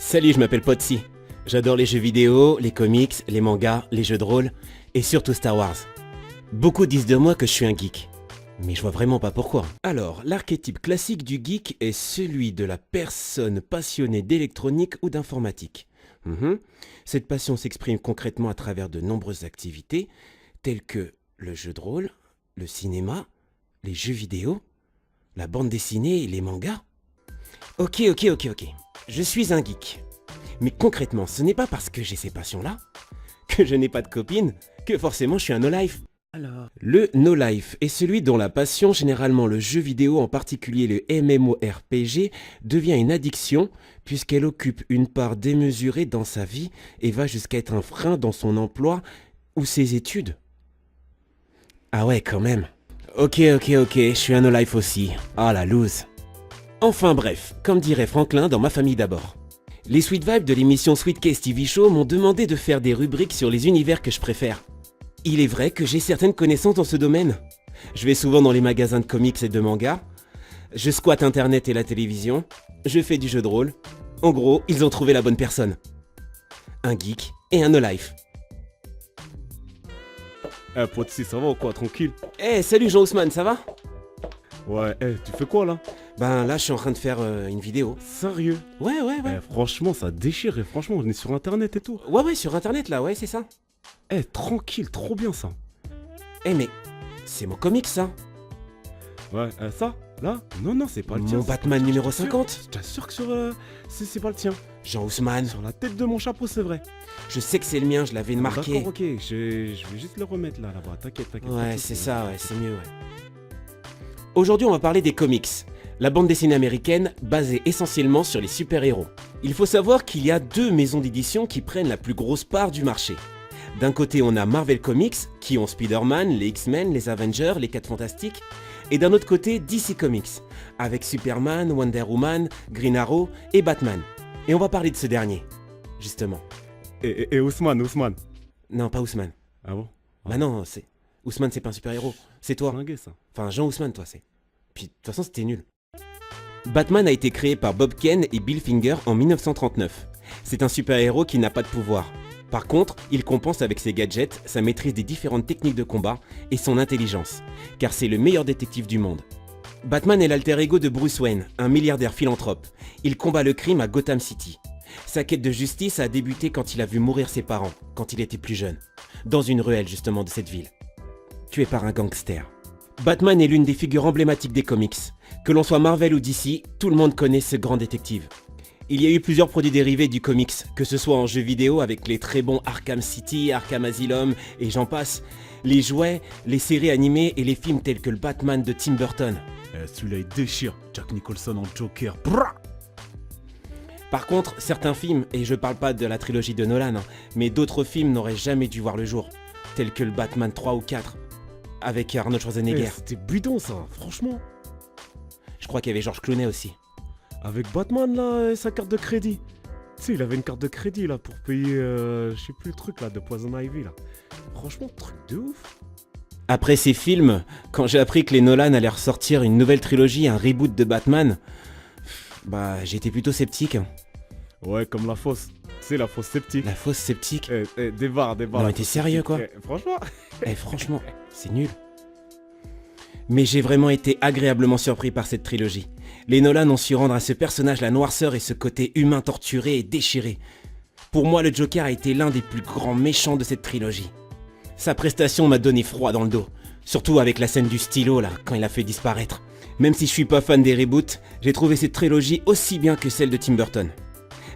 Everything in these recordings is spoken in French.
Salut, je m'appelle Potsy. J'adore les jeux vidéo, les comics, les mangas, les jeux de rôle et surtout Star Wars. Beaucoup disent de moi que je suis un geek. Mais je vois vraiment pas pourquoi. Alors, l'archétype classique du geek est celui de la personne passionnée d'électronique ou d'informatique. Cette passion s'exprime concrètement à travers de nombreuses activités, telles que le jeu de rôle, le cinéma, les jeux vidéo, la bande dessinée et les mangas. Ok. Je suis un geek. Mais concrètement, ce n'est pas parce que j'ai ces passions-là, que je n'ai pas de copine, que forcément je suis un no-life. Alors, le no-life est celui dont la passion, généralement le jeu vidéo, en particulier le MMORPG, devient une addiction puisqu'elle occupe une part démesurée dans sa vie et va jusqu'à être un frein dans son emploi ou ses études. Ah ouais, quand même. Ok, je suis un no-life aussi. Ah la loose. Enfin bref, comme dirait Franklin dans Ma famille d'abord. Les Sweet Vibes de l'émission Sweet Case TV Show m'ont demandé de faire des rubriques sur les univers que je préfère. Il est vrai que j'ai certaines connaissances dans ce domaine. Je vais souvent dans les magasins de comics et de mangas. Je squatte internet et la télévision. Je fais du jeu de rôle. En gros, ils ont trouvé la bonne personne. Un geek et un no-life. Eh, Potsy, ça va ou quoi? Tranquille? Salut Jean Ousmane, ça va? Ouais, tu fais quoi là? Ben là, je suis en train de faire une vidéo. Sérieux? Ouais. Franchement, ça déchire et franchement, on est sur internet et tout. Ouais, sur internet là, ouais, c'est ça. Tranquille, trop bien ça. Mais c'est mon comics ça. Ouais, ça? Là? Non, c'est pas le tien. Mon Batman numéro 50. Je t'assure que c'est pas le tien. Jean Ousmane. Sur la tête de mon chapeau, c'est vrai. Je sais que c'est le mien, je l'avais marqué. D'accord, ok, je vais juste le remettre là-bas, t'inquiète. Ouais, c'est ça, ouais, c'est mieux, ouais. Aujourd'hui, on va parler des comics, la bande dessinée américaine basée essentiellement sur les super-héros. Il faut savoir qu'il y a deux maisons d'édition qui prennent la plus grosse part du marché. D'un côté, on a Marvel Comics, qui ont Spider-Man, les X-Men, les Avengers, les 4 Fantastiques, et d'un autre côté, DC Comics, avec Superman, Wonder Woman, Green Arrow et Batman. Et on va parler de ce dernier, justement. Et Ousmane. Non, pas Ousmane. Ah bon? Bah non, c'est... Ousmane, c'est pas un super-héros, c'est toi. Flingué, ça. Enfin, Jean Ousmane, toi, c'est. Puis, de toute façon, c'était nul. Batman a été créé par Bob Kane et Bill Finger en 1939. C'est un super-héros qui n'a pas de pouvoir. Par contre, il compense avec ses gadgets, sa maîtrise des différentes techniques de combat et son intelligence, car c'est le meilleur détective du monde. Batman est l'alter ego de Bruce Wayne, un milliardaire philanthrope. Il combat le crime à Gotham City. Sa quête de justice a débuté quand il a vu mourir ses parents, quand il était plus jeune, dans une ruelle justement de cette ville. Tué par un gangster. Batman est l'une des figures emblématiques des comics. Que l'on soit Marvel ou DC, tout le monde connaît ce grand détective. Il y a eu plusieurs produits dérivés du comics, que ce soit en jeux vidéo avec les très bons Arkham City, Arkham Asylum et j'en passe, les jouets, les séries animées et les films tels que le Batman de Tim Burton. Celui-là il déchire, Jack Nicholson en Joker. Par contre, certains films, et je parle pas de la trilogie de Nolan, mais d'autres films n'auraient jamais dû voir le jour, tels que le Batman 3 ou 4, avec Arnold Schwarzenegger. C'était bidon ça, franchement. Je crois qu'il y avait George Clooney aussi. Avec Batman là et sa carte de crédit. Tu sais, il avait une carte de crédit là pour payer, je sais plus le truc là, de Poison Ivy là. Franchement, truc de ouf. Après ces films, quand j'ai appris que les Nolan allaient ressortir une nouvelle trilogie, un reboot de Batman, bah j'étais plutôt sceptique. Ouais, comme la fosse. C'est la fosse sceptique. La fosse sceptique. Des barres. Non mais t'es sérieux quoi? Franchement. Franchement, c'est nul. Mais j'ai vraiment été agréablement surpris par cette trilogie. Les Nolan ont su rendre à ce personnage la noirceur et ce côté humain torturé et déchiré. Pour moi, le Joker a été l'un des plus grands méchants de cette trilogie. Sa prestation m'a donné froid dans le dos. Surtout avec la scène du stylo là, quand il a fait disparaître. Même si je suis pas fan des reboots, j'ai trouvé cette trilogie aussi bien que celle de Tim Burton.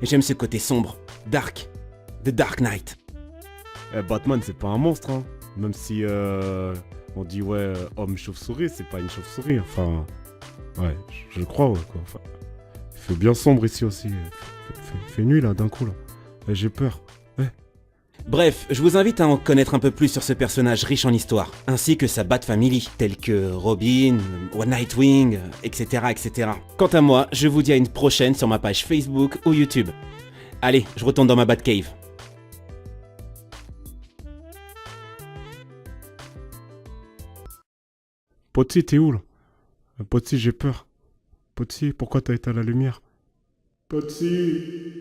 J'aime ce côté sombre, dark, The Dark Knight. Batman c'est pas un monstre hein. Même si on dit homme chauve-souris, c'est pas une chauve-souris. Enfin, ouais, je crois quoi. Enfin, il fait bien sombre ici aussi. Il fait nuit là d'un coup là. J'ai peur. Bref, je vous invite à en connaître un peu plus sur ce personnage riche en histoire, ainsi que sa Bat Family, tels que Robin, Nightwing, etc. Quant à moi, je vous dis à une prochaine sur ma page Facebook ou YouTube. Allez, je retourne dans ma Batcave. Potsy, t'es où là? Potsy, j'ai peur. Potsy, pourquoi t'as éteint la lumière? Potsy.